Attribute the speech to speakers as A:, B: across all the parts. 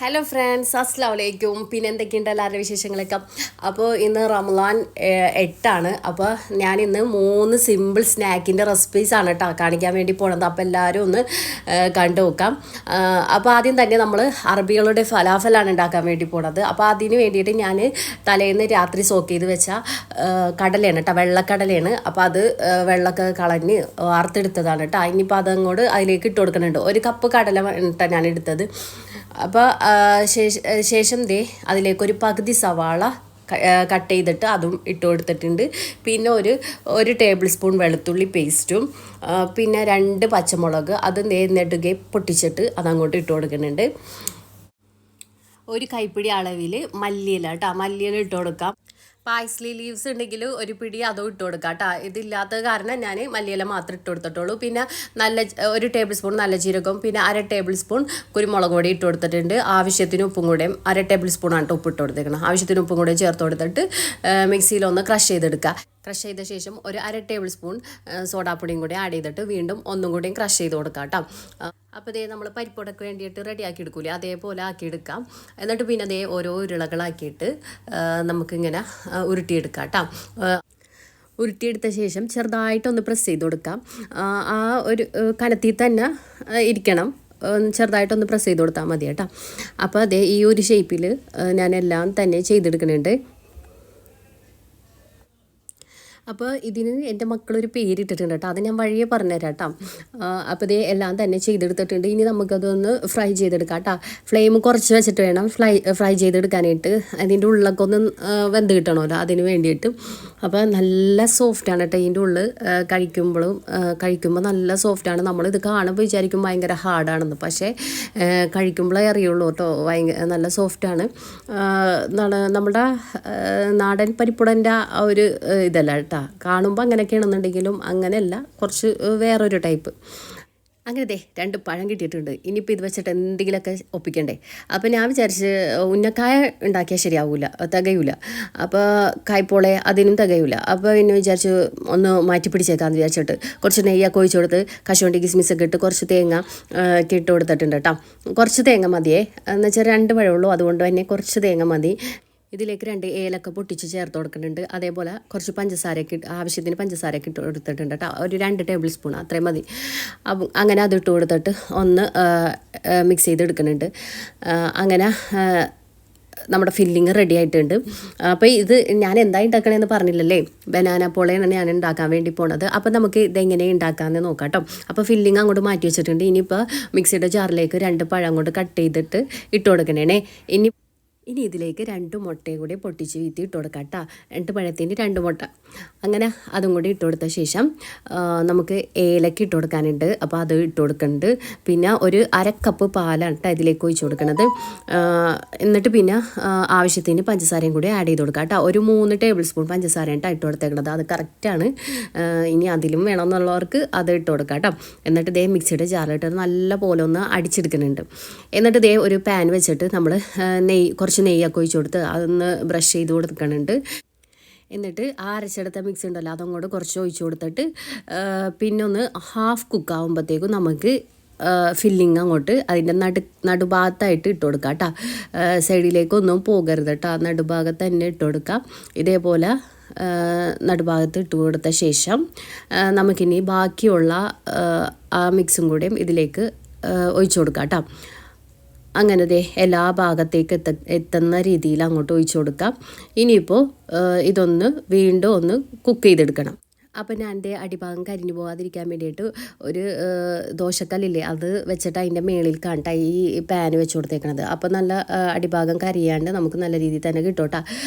A: Hello friends, അസ്സലാമു അലൈക്കും. പിന്നെ എന്തൊക്കെയുണ്ട് എല്ലാവരുടെ വിശേഷങ്ങളൊക്കെ? അപ്പോൾ ഇന്ന് റമളാൻ 8 അപ്പോൾ ഞാൻ ഇന്ന് 3 സിമ്പിൾ സ്നാക്കിൻ്റെ റെസിപ്പീസാണ് കേട്ടോ കാണിക്കാൻ വേണ്ടി പോണത്. അപ്പോൾ എല്ലാവരും ഒന്ന് കണ്ടു നോക്കാം. അപ്പോൾ ആദ്യം തന്നെ നമ്മൾ അറബികളുടെ ഫലാഫലാണ് ഉണ്ടാക്കാൻ വേണ്ടി പോണത്. അപ്പോൾ അതിന് വേണ്ടിയിട്ട് ഞാൻ തലേന്ന് രാത്രി സോക്ക് ചെയ്ത് വെച്ച കടലയാണ് കേട്ടോ, വെള്ളക്കടലയാണ്. അപ്പോൾ അത് വെള്ളമൊക്കെ കളഞ്ഞ് വാർത്തെടുത്തതാണ് കേട്ടോ. ഇനിയിപ്പോൾ അതങ്ങോട്ട് അതിലേക്ക് ഇട്ട് കൊടുക്കുന്നുണ്ട്. 1 കപ്പ് കടല കേട്ടോ ഞാൻ എടുത്തത്. അപ്പോൾ ശേഷം അതിലേക്കൊരു പകുതി സവാള കട്ട് ചെയ്തിട്ട് അതും ഇട്ട് കൊടുത്തിട്ടുണ്ട്. പിന്നെ ഒരു ടേബിൾ സ്പൂൺ വെളുത്തുള്ളി പേസ്റ്റും പിന്നെ 2 പച്ചമുളക് അത് നെടുകെ പൊട്ടിച്ചിട്ട് അതങ്ങോട്ട് ഇട്ട് കൊടുക്കുന്നുണ്ട്. 1 കൈപ്പിടി അളവിൽ മല്ലിയില കേട്ടോ, മല്ലിയില ഇട്ട് കൊടുക്കാം. പായ്സ്ലി ലീവ്സ് ഉണ്ടെങ്കിൽ ഒരു പിടി അതും ഇട്ട് കൊടുക്കാം കേട്ടോ. ഇതില്ലാത്ത കാരണം ഞാൻ മല്ലിയില മാത്രം ഇട്ട് കൊടുത്തിട്ടുള്ളൂ. പിന്നെ 1 ടേബിൾ സ്പൂൺ നല്ല ജീരകം, പിന്നെ 1/2 ടേബിൾ സ്പൂൺ കുരുമുളക് പൊടി ഇട്ട് കൊടുത്തിട്ടുണ്ട്. ആവശ്യത്തിന് ഉപ്പും കൂടെയും 1/2 ടേബിൾ സ്പൂണാണ് ഉപ്പ് ഇട്ട് കൊടുത്തേക്കണം. ആവശ്യത്തിന് ഉപ്പും കൂടെ ചേർത്ത് കൊടുത്തിട്ട് മിക്സിയിലൊന്ന് ക്രഷ് ചെയ്തെടുക്കുക. ക്രഷ് ചെയ്ത ശേഷം 1/2 ടേബിൾ സ്പൂൺ സോഡാപ്പൊടിയും കൂടി ആഡ് ചെയ്തിട്ട് വീണ്ടും ഒന്നും കൂടിയും ക്രഷ് ചെയ്ത് കൊടുക്കാം കേട്ടോ. അപ്പോൾ നമ്മൾ പരിപ്പോടൊക്കെ വേണ്ടിയിട്ട് റെഡിയാക്കി എടുക്കൂലേ, അതേപോലെ ആക്കിയെടുക്കാം. എന്നിട്ട് പിന്നെ ഓരോ ഉരുളകളാക്കിയിട്ട് നമുക്കിങ്ങനെ ഉരുട്ടിയെടുക്കാം കേട്ടോ. ഉരുട്ടിയെടുത്ത ശേഷം ചെറുതായിട്ടൊന്ന് പ്രസ് ചെയ്ത് കൊടുക്കാം. ആ ഒരു കനത്തിൽ തന്നെ ഇരിക്കണം, ചെറുതായിട്ടൊന്ന് പ്രസ് ചെയ്ത് കൊടുത്താൽ മതി കേട്ടോ. അപ്പോൾ ഈ ഒരു ഷേപ്പിൽ ഞാനെല്ലാം തന്നെ ചെയ്തെടുക്കുന്നുണ്ട്. അപ്പോൾ ഇതിന് എൻ്റെ മക്കളൊരു പേരിട്ടിട്ടുണ്ട് കേട്ടോ, അത് ഞാൻ വഴിയെ പറഞ്ഞുതരാം കേട്ടോ. അപ്പോൾ എല്ലാം തന്നെ ചെയ്തെടുത്തിട്ടുണ്ട്. ഇനി നമുക്കതൊന്ന് ഫ്രൈ ചെയ്തെടുക്കാം കേട്ടോ. ഫ്ലെയിം കുറച്ച് വെച്ചിട്ട് വേണം ഫ്രൈ ചെയ്തെടുക്കാനായിട്ട്. അതിൻ്റെ ഉള്ളൊക്കെ ഒന്ന് വെന്ത് കിട്ടണമല്ലോ, അതിന് വേണ്ടിയിട്ട്. അപ്പോൾ നല്ല സോഫ്റ്റാണ് കേട്ടോ ഇതിൻ്റെ ഉള്ളിൽ. കഴിക്കുമ്പോൾ നല്ല സോഫ്റ്റാണ്. നമ്മളിത് കാണുമ്പോൾ വിചാരിക്കും ഭയങ്കര ഹാർഡാണെന്ന്, പക്ഷേ കഴിക്കുമ്പോഴേ അറിയുള്ളൂ കേട്ടോ, നല്ല സോഫ്റ്റാണ്. നമ്മുടെ നാടൻ പരിപ്പുടൻ്റെ ആ ഒരു ഇതല്ല കേട്ടോ. കാണുമ്പോൾ അങ്ങനെയൊക്കെയാണെന്നുണ്ടെങ്കിലും അങ്ങനെയല്ല, കുറച്ച് വേറൊരു ടൈപ്പ്. അങ്ങനെ 2 പഴം കിട്ടിയിട്ടുണ്ട്. ഇനിയിപ്പോൾ ഇത് വെച്ചിട്ട് എന്തെങ്കിലുമൊക്കെ ഒപ്പിക്കണ്ടേ. അപ്പോൾ ഞാൻ വിചാരിച്ച് ഉന്നക്കായ ഉണ്ടാക്കിയാൽ ശരിയാവില്ല, തികയില്ല. അപ്പോൾ കായ്പോളെ അതിനും തികയില്ല. അപ്പോൾ പിന്നെ വിചാരിച്ച് ഒന്ന് മാറ്റി പിടിച്ചേക്കാമെന്ന് വിചാരിച്ചിട്ട് കുറച്ച് നെയ്യൊക്കെ ഒഴിച്ച് കൊടുത്ത് കശുവണ്ടി കിസ്മിസൊക്കെ ഇട്ട് കുറച്ച് തേങ്ങ ഇട്ട് കൊടുത്തിട്ടുണ്ട് കേട്ടോ. കുറച്ച് തേങ്ങ മതിയേ, എന്നുവെച്ചാൽ 2 പഴമുള്ളൂ, അതുകൊണ്ട് തന്നെ കുറച്ച് തേങ്ങ മതി. ഇതിലേക്ക് 2 ഏലക്ക പൊട്ടിച്ച് ചേർത്ത് കൊടുക്കുന്നുണ്ട്. അതേപോലെ കുറച്ച് ആവശ്യത്തിന് പഞ്ചസാരയൊക്കെ ഇട്ട് കൊടുത്തിട്ടുണ്ട് കേട്ടോ. ഒരു 2 ടേബിൾ സ്പൂൺ അത്രയും മതി. അങ്ങനെ അത് ഇട്ട് കൊടുത്തിട്ട് ഒന്ന് മിക്സ് ചെയ്തെടുക്കുന്നുണ്ട്. അങ്ങനെ നമ്മുടെ ഫില്ലിങ് റെഡി ആയിട്ടുണ്ട്. അപ്പോൾ ഇത് ഞാൻ എന്താ ഉണ്ടാക്കണമെന്ന് പറഞ്ഞില്ലല്ലേ, ബനാന പോളയാണ് ഞാൻ ഉണ്ടാക്കാൻ വേണ്ടി പോണത്. അപ്പോൾ നമുക്ക് ഇതെങ്ങനെ ഉണ്ടാക്കാമെന്ന് നോക്കാം കേട്ടോ. അപ്പോൾ ഫില്ലിങ് അങ്ങോട്ട് മാറ്റി വെച്ചിട്ടുണ്ട്. ഇനിയിപ്പോൾ മിക്സിയുടെ ജാറിലേക്ക് 2 പഴം അങ്ങോട്ട് കട്ട് ചെയ്തിട്ട് ഇട്ട് കൊടുക്കണേ. ഇനി ഇതിലേക്ക് 2 മുട്ടയും കൂടി പൊട്ടിച്ച് വീത്തി ഇട്ട് കൊടുക്കാം കേട്ടോ. 2 പഴത്തിൻ്റെ 2 മുട്ട. അങ്ങനെ അതും കൂടി ഇട്ട് കൊടുത്ത ശേഷം നമുക്ക് ഏലക്ക ഇട്ട് കൊടുക്കാനുണ്ട്. അപ്പോൾ അത് ഇട്ട് കൊടുക്കുന്നുണ്ട്. പിന്നെ ഒരു 1/2 കപ്പ് പാലാണ് കേട്ടോ ഇതിലേക്ക് ഒഴിച്ച് കൊടുക്കുന്നത്. എന്നിട്ട് പിന്നെ ആവശ്യത്തിന് പഞ്ചസാരയും കൂടി ആഡ് ചെയ്ത് കൊടുക്കാം കേട്ടോ. ഒരു 3 ടേബിൾ സ്പൂൺ പഞ്ചസാരയാണ് കേട്ടോ ഇട്ട് കൊടുത്തേക്കുന്നത്. അത് കറക്റ്റാണ്. ഇനി അതിലും വേണമെന്നുള്ളവർക്ക് അത് ഇട്ട് കൊടുക്കാം കേട്ടോ. എന്നിട്ട് മിക്സിയുടെ ജാറിലിട്ട് നല്ല പോലെ ഒന്ന് അടിച്ചെടുക്കുന്നുണ്ട്. എന്നിട്ട് ഒരു പാൻ വെച്ചിട്ട് നമ്മൾ കുറച്ച് നെയ്യൊക്കെ ഒഴിച്ച് കൊടുത്ത് അതൊന്ന് ബ്രഷ് ചെയ്ത് കൊടുക്കുന്നുണ്ട്. എന്നിട്ട് അരച്ചെടുത്ത മിക്സ് ഉണ്ടല്ലോ അതങ്ങോട്ട് കുറച്ച് ഒഴിച്ച് കൊടുത്തിട്ട് പിന്നെ ഒന്ന് ഹാഫ് കുക്കാവുമ്പോഴത്തേക്കും നമുക്ക് ഫില്ലിങ് അങ്ങോട്ട് അതിൻ്റെ നടുഭാഗത്തായിട്ട് ഇട്ട് കൊടുക്കാം കേട്ടോ. സൈഡിലേക്കൊന്നും പോകരുത് കേട്ടോ, നടുഭാഗത്ത് തന്നെ ഇട്ട് കൊടുക്കാം. ഇതേപോലെ നടുഭാഗത്ത് ഇട്ട് കൊടുത്ത ശേഷം നമുക്കിനി ബാക്കിയുള്ള ആ മിക്സും കൂടെയും ഇതിലേക്ക് ഒഴിച്ച് കൊടുക്കാം കേട്ടോ. അങ്ങനെ എല്ലാ ഭാഗത്തേക്ക് എത്തുന്ന രീതിയിൽ അങ്ങോട്ട് ഒഴിച്ചു കൊടുക്കാം. ഇനിയിപ്പോൾ ഇതൊന്ന് വീണ്ടും ഒന്ന് കുക്ക് ചെയ്തെടുക്കണം. അപ്പോൾ ഞാൻ അടിഭാഗം കരിഞ്ഞു പോകാതിരിക്കാൻ വേണ്ടിയിട്ട് ഒരു ദോശക്കല്ലില്ലേ അത് വെച്ചിട്ട് അതിൻ്റെ മേളിൽ കാണട്ടെ ഈ പാന് വെച്ച് കൊടുത്തേക്കണത്. അപ്പോൾ നല്ല അടിഭാഗം കരിയാണ്ട് നമുക്ക് നല്ല രീതിയിൽ തന്നെ കിട്ടോട്ടാ.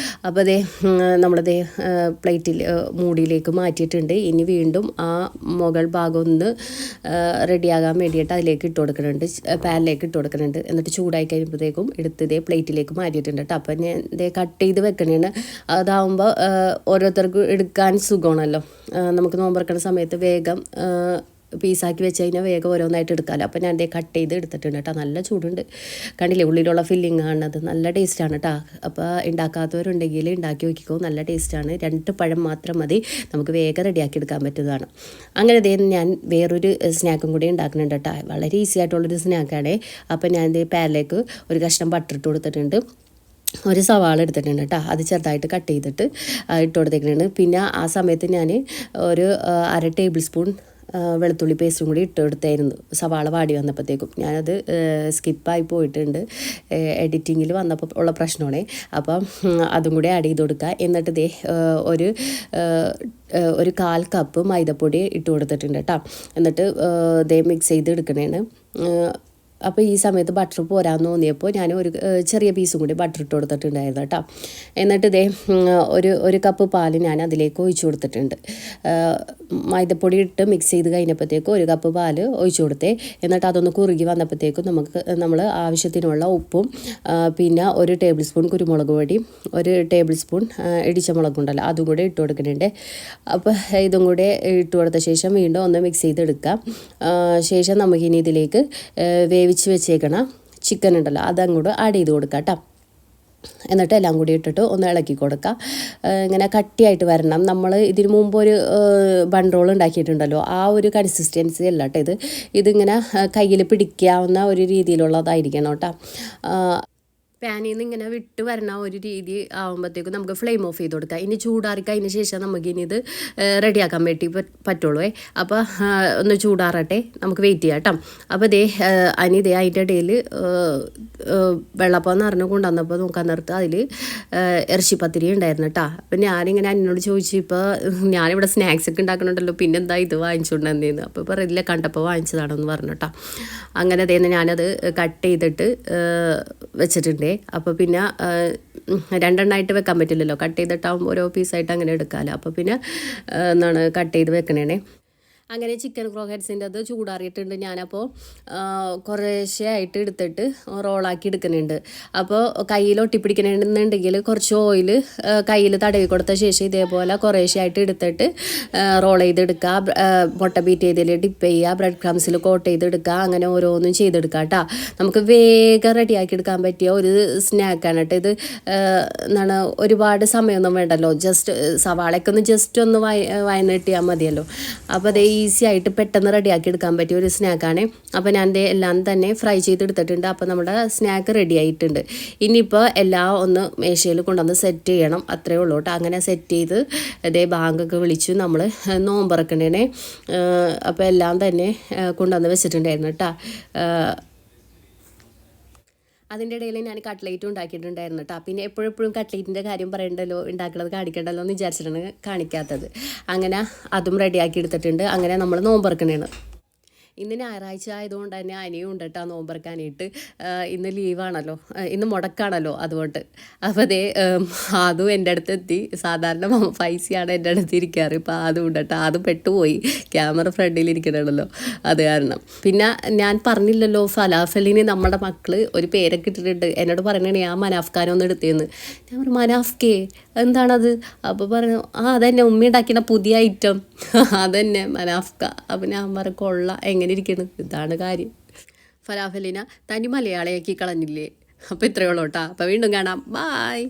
A: അപ്പോൾ നമ്മളത് പ്ലേറ്റിൽ മൂടിയിലേക്ക് മാറ്റിയിട്ടുണ്ട്. ഇനി വീണ്ടും ആ മുകൾ ഭാഗം ഒന്ന് റെഡിയാകാൻ വേണ്ടിയിട്ട് അതിലേക്ക് ഇട്ട് കൊടുക്കുന്നുണ്ട്, പാനിലേക്ക് ഇട്ട് കൊടുക്കുന്നുണ്ട്. എന്നിട്ട് ചൂടായി കഴിയുമ്പോഴത്തേക്കും എടുത്ത് പ്ലേറ്റിലേക്ക് മാറ്റിയിട്ടുണ്ട് കേട്ടോ. അപ്പോൾ ഞാൻ കട്ട് ചെയ്ത് വെക്കണേന്, അതാവുമ്പോൾ ഓരോരുത്തർക്കും എടുക്കാൻ സുഖമാണല്ലോ. നമുക്ക് നോമ്പ് തുറക്കുന്ന സമയത്ത് വേഗം പീസാക്കി വെച്ച് കഴിഞ്ഞാൽ വേഗം ഓരോന്നായിട്ട് എടുക്കാമല്ലോ. അപ്പോൾ ഞാൻ കട്ട് ചെയ്ത് എടുത്തിട്ടുണ്ട് കേട്ടോ. നല്ല ചൂടുണ്ട്, കണ്ടില്ലേ ഉള്ളിലുള്ള ഫില്ലിങ് ആണത്. നല്ല ടേസ്റ്റാണ് കേട്ടോ. അപ്പോൾ ഉണ്ടാക്കാത്തവരുണ്ടെങ്കിൽ ഉണ്ടാക്കി നോക്കിക്കോ, നല്ല ടേസ്റ്റാണ്. 2 പഴം മാത്രം മതി, നമുക്ക് വേഗം റെഡിയാക്കി എടുക്കാൻ പറ്റുന്നതാണ്. അങ്ങനെ ഞാൻ വേറൊരു സ്നാക്കും കൂടി ഉണ്ടാക്കുന്നുണ്ട് കേട്ടോ. വളരെ ഈസി ആയിട്ടുള്ളൊരു സ്നാക്കാണ്. അപ്പോൾ ഞാൻ പാനിലേക്ക് ഒരു കഷ്ണം ബട്ടർ ഇട്ട് കൊടുത്തിട്ടുണ്ട്, ഒരു സവാള എടുത്തിട്ടുണ്ട് കേട്ടോ. അത് ചെറുതായിട്ട് കട്ട് ചെയ്തിട്ട് ഇട്ട് കൊടുത്തേക്കുന്നുണ്ട്. പിന്നെ ആ സമയത്ത് ഞാൻ ഒരു 1/2 ടേബിൾ സ്പൂൺ വെളുത്തുള്ളി പേസ്റ്റും കൂടി ഇട്ട് കൊടുത്തായിരുന്നു സവാള വാടി വന്നപ്പോഴത്തേക്കും. ഞാനത് സ്കിപ്പായി പോയിട്ടുണ്ട്, എഡിറ്റിങ്ങിൽ വന്നപ്പോൾ ഉള്ള പ്രശ്നമാണ്. അപ്പം അതും കൂടി ആഡ് ചെയ്ത് കൊടുക്കുക. എന്നിട്ട് ഒരു 1/4 കപ്പ് മൈദപ്പൊടി ഇട്ട് കൊടുത്തിട്ടുണ്ട് കേട്ടോ. എന്നിട്ട് മിക്സ് ചെയ്ത് എടുക്കണേണ്. അപ്പോൾ ഈ സമയത്ത് ബട്ടർ പോരാന്ന് തോന്നിയപ്പോൾ ഞാൻ ഒരു ചെറിയ പീസും കൂടി ബട്ടർ ഇട്ട് കൊടുത്തിട്ടുണ്ടായിരുന്നു കേട്ടോ. എന്നിട്ട് ഒരു കപ്പ് പാൽ ഞാൻ അതിലേക്ക് ഒഴിച്ചു കൊടുത്തിട്ടുണ്ട്. മൈദപ്പൊടി ഇട്ട് മിക്സ് ചെയ്ത് കഴിഞ്ഞപ്പോഴത്തേക്കും 1 കപ്പ് പാൽ ഒഴിച്ചു കൊടുത്തേ. എന്നിട്ട് അതൊന്ന് കുറുകി വന്നപ്പോഴത്തേക്കും നമ്മൾ ആവശ്യത്തിനുള്ള ഉപ്പും പിന്നെ 1 ടേബിൾ സ്പൂൺ കുരുമുളക് പൊടി, 1 ടേബിൾ സ്പൂൺ ഇടിച്ച മുളകുണ്ടല്ലോ അതും കൂടെ ഇട്ട് കൊടുക്കുന്നുണ്ട്. അപ്പോൾ ഇതും കൂടെ ഇട്ട് കൊടുത്ത ശേഷം വീണ്ടും ഒന്ന് മിക്സ് ചെയ്തെടുക്കാം. ശേഷം നമുക്കിനി ഇതിലേക്ക് വേവിച്ച് വെച്ചേക്കണ ചിക്കൻ ഉണ്ടല്ലോ അതങ്ങോട്ട് ആഡ് ചെയ്ത് കൊടുക്കാം കേട്ടോ. എന്നിട്ട് എല്ലാം കൂടി ഇട്ടിട്ട് ഒന്ന് ഇളക്കി കൊടുക്കുക. ഇങ്ങനെ കട്ടിയായിട്ട് വരണം. നമ്മൾ ഇതിനു മുമ്പ് ഒരു ബൺ റോൾ ഉണ്ടാക്കിയിട്ടുണ്ടല്ലോ, ആ ഒരു കൺസിസ്റ്റൻസി അല്ല കേട്ടോ ഇതിങ്ങനെ കയ്യിൽ പിടിക്കാവുന്ന ഒരു രീതിയിലുള്ളതായിരിക്കണം കേട്ടോ. പാനിൽ നിന്ന് ഇങ്ങനെ വിട്ട് വരണ ഒരു രീതി ആകുമ്പോഴത്തേക്കും നമുക്ക് ഫ്ലെയിം ഓഫ് ചെയ്ത് കൊടുക്കാം. ഇനി ചൂടാറി കഴിഞ്ഞ ശേഷം നമുക്കിനി ഇത് റെഡിയാക്കാൻ വേണ്ടി പറ്റുള്ളൂ. അപ്പോൾ ഒന്ന് ചൂടാറട്ടെ, നമുക്ക് വെയിറ്റ് ചെയ്യാം കേട്ടോ. അപ്പോൾ അതിൻ്റെ ഇടയിൽ വെള്ളപ്പം എന്ന് പറഞ്ഞ് കൊണ്ടുവന്നപ്പോൾ നോക്കാൻ നേരത്ത് അതിൽ ഇറച്ചിപ്പത്തിരി ഉണ്ടായിരുന്നു കേട്ടോ. അപ്പം ഞാനിങ്ങനെ എന്നോട് ചോദിച്ചു, ഇപ്പോൾ ഞാനിവിടെ സ്നാക്സ് ഒക്കെ ഉണ്ടാക്കുന്നുണ്ടല്ലോ, പിന്നെന്താ ഇത് വാങ്ങിച്ചുകൊണ്ടെന്നേന്ന്. അപ്പോൾ പറയില്ല, കണ്ടപ്പോൾ വാങ്ങിച്ചതാണെന്ന് പറഞ്ഞു കേട്ടോ. അങ്ങനെ ഞാനത് കട്ട് ചെയ്തിട്ട് വെച്ചിട്ടുണ്ട്. അപ്പോൾ പിന്നെ 2 എണ്ണമായിട്ട് വെക്കാൻ പറ്റില്ലല്ലോ, കട്ട് ചെയ്തിട്ടാകുമ്പോൾ ഓരോ പീസായിട്ട് അങ്ങനെ എടുക്കാമല്ലോ. അപ്പോൾ പിന്നെ കട്ട് ചെയ്ത് വെക്കണേ. അങ്ങനെ ചിക്കൻ ക്രോക്കറ്റ്സിൻ്റെ അത് ചൂടാറിയിട്ടുണ്ട്. ഞാനപ്പോൾ കുറേശ്ശെ ആയിട്ട് എടുത്തിട്ട് റോളാക്കി എടുക്കുന്നുണ്ട്. അപ്പോൾ കയ്യിൽ ഒട്ടിപ്പിടിക്കണമെന്നുണ്ടെങ്കിൽ കുറച്ച് ഓയിൽ കയ്യിൽ തടവി കൊടുത്ത ശേഷം ഇതേപോലെ കുറേശ്ശെ ആയിട്ട് എടുത്തിട്ട് റോൾ ചെയ്തെടുക്കുക. മുട്ട ബീറ്റ് ചെയ്തതിൽ ഡിപ്പ് ചെയ്യുക, ബ്രെഡ് ക്രംസിൽ കോട്ട് ചെയ്തെടുക്കുക. അങ്ങനെ ഓരോന്നും ചെയ്തെടുക്കുക കേട്ടോ. നമുക്ക് വേഗം റെഡിയാക്കി എടുക്കാൻ പറ്റിയ ഒരു സ്നാക്കാണ് കേട്ടോ ഇത്. ഒരുപാട് സമയമൊന്നും വേണ്ടല്ലോ, ജസ്റ്റ് സവാളയൊക്കെ ഒന്ന് ജസ്റ്റ് ഒന്ന് വയന്നിട്ടിയാൽ മതിയല്ലോ. അപ്പോൾ ഈസി ആയിട്ട് പെട്ടെന്ന് റെഡിയാക്കി എടുക്കാൻ പറ്റിയ ഒരു സ്നാക്കാണ്. അപ്പോൾ ഞാൻ എല്ലാം തന്നെ ഫ്രൈ ചെയ്തെടുത്തിട്ടുണ്ട്. അപ്പോൾ നമ്മുടെ സ്നാക്ക് റെഡി ആയിട്ടുണ്ട്. ഇനിയിപ്പോൾ എല്ലാം ഒന്ന് മേശയിൽ കൊണ്ടുവന്ന് സെറ്റ് ചെയ്യണം, അത്രയേ ഉള്ളൂ കേട്ടോ. അങ്ങനെ സെറ്റ് ചെയ്ത് ബാങ്കൊക്കെ വിളിച്ചു നമ്മൾ നോമ്പറക്കണേ. അപ്പോൾ എല്ലാം തന്നെ കൊണ്ടുവന്ന് വെച്ചിട്ടുണ്ടായിരുന്നു കേട്ടോ. അതിൻ്റെ ഇടയിൽ ഞാൻ കട്ട്ലേറ്റും ഉണ്ടാക്കിയിട്ടുണ്ടായിരുന്നു കേട്ടോ. പിന്നെ എപ്പോഴെപ്പോഴും കട്ട്ലേറ്റിൻ്റെ കാര്യം പറയണ്ടല്ലോ, ഉണ്ടാക്കുന്നത് കാണിക്കണ്ടല്ലോ എന്ന് വിചാരിച്ചിട്ടാണ് കാണിക്കാത്തത്. അങ്ങനെ അതും റെഡിയാക്കി എടുത്തിട്ടുണ്ട്. അങ്ങനെ നമ്മൾ നോമ്പറക്കണേണ്. ഇന്ന് ഞായറാഴ്ച ആയതുകൊണ്ട് തന്നെ അനിയും ഉണ്ട് കേട്ടോ നോമ്പറക്കാനായിട്ട്. ഇന്ന് ലീവാണല്ലോ, ഇന്ന് മുടക്കാണല്ലോ, അതുകൊണ്ട്. അപ്പോൾ അതും എൻ്റെ അടുത്ത് എത്തി. സാധാരണ പൈസയാണ് എൻ്റെ അടുത്ത് ഇരിക്കാറ്, ഇപ്പോൾ അതും ഉണ്ട് കേട്ടോ. അത് പെട്ടുപോയി, ക്യാമറ ഫ്രണ്ടിൽ ഇരിക്കണമല്ലോ, അത് കാരണം. പിന്നെ ഞാൻ പറഞ്ഞില്ലല്ലോ, ഫലാഫലിന് നമ്മുടെ മക്കൾ ഒരു പേരൊക്കെ ഇട്ടിട്ടുണ്ട്. എന്നോട് പറയണേ ആ മനാഫ്ഖാനൊന്നും എടുത്തേന്ന്. ഞാൻ പറഞ്ഞു മനാഫ്കേ എന്താണത്? അപ്പോൾ പറഞ്ഞു അതന്നെ ഉമ്മ ഉണ്ടാക്കിയ പുതിയ ഐറ്റം അതന്നെ മനാഫ്ക. അപ്പോൾ ഞാൻ പറഞ്ഞു കൊള്ളാം, എങ്ങനെ ഇരിക്കണം, ഇതാണ് കാര്യം. ഫലാഫലിന തനി മലയാളിയാക്കി കളഞ്ഞില്ലേ. അപ്പോൾ ഇത്രയേ ഉള്ളൂ കേട്ടോ. അപ്പോൾ വീണ്ടും കാണാം, ബായ്.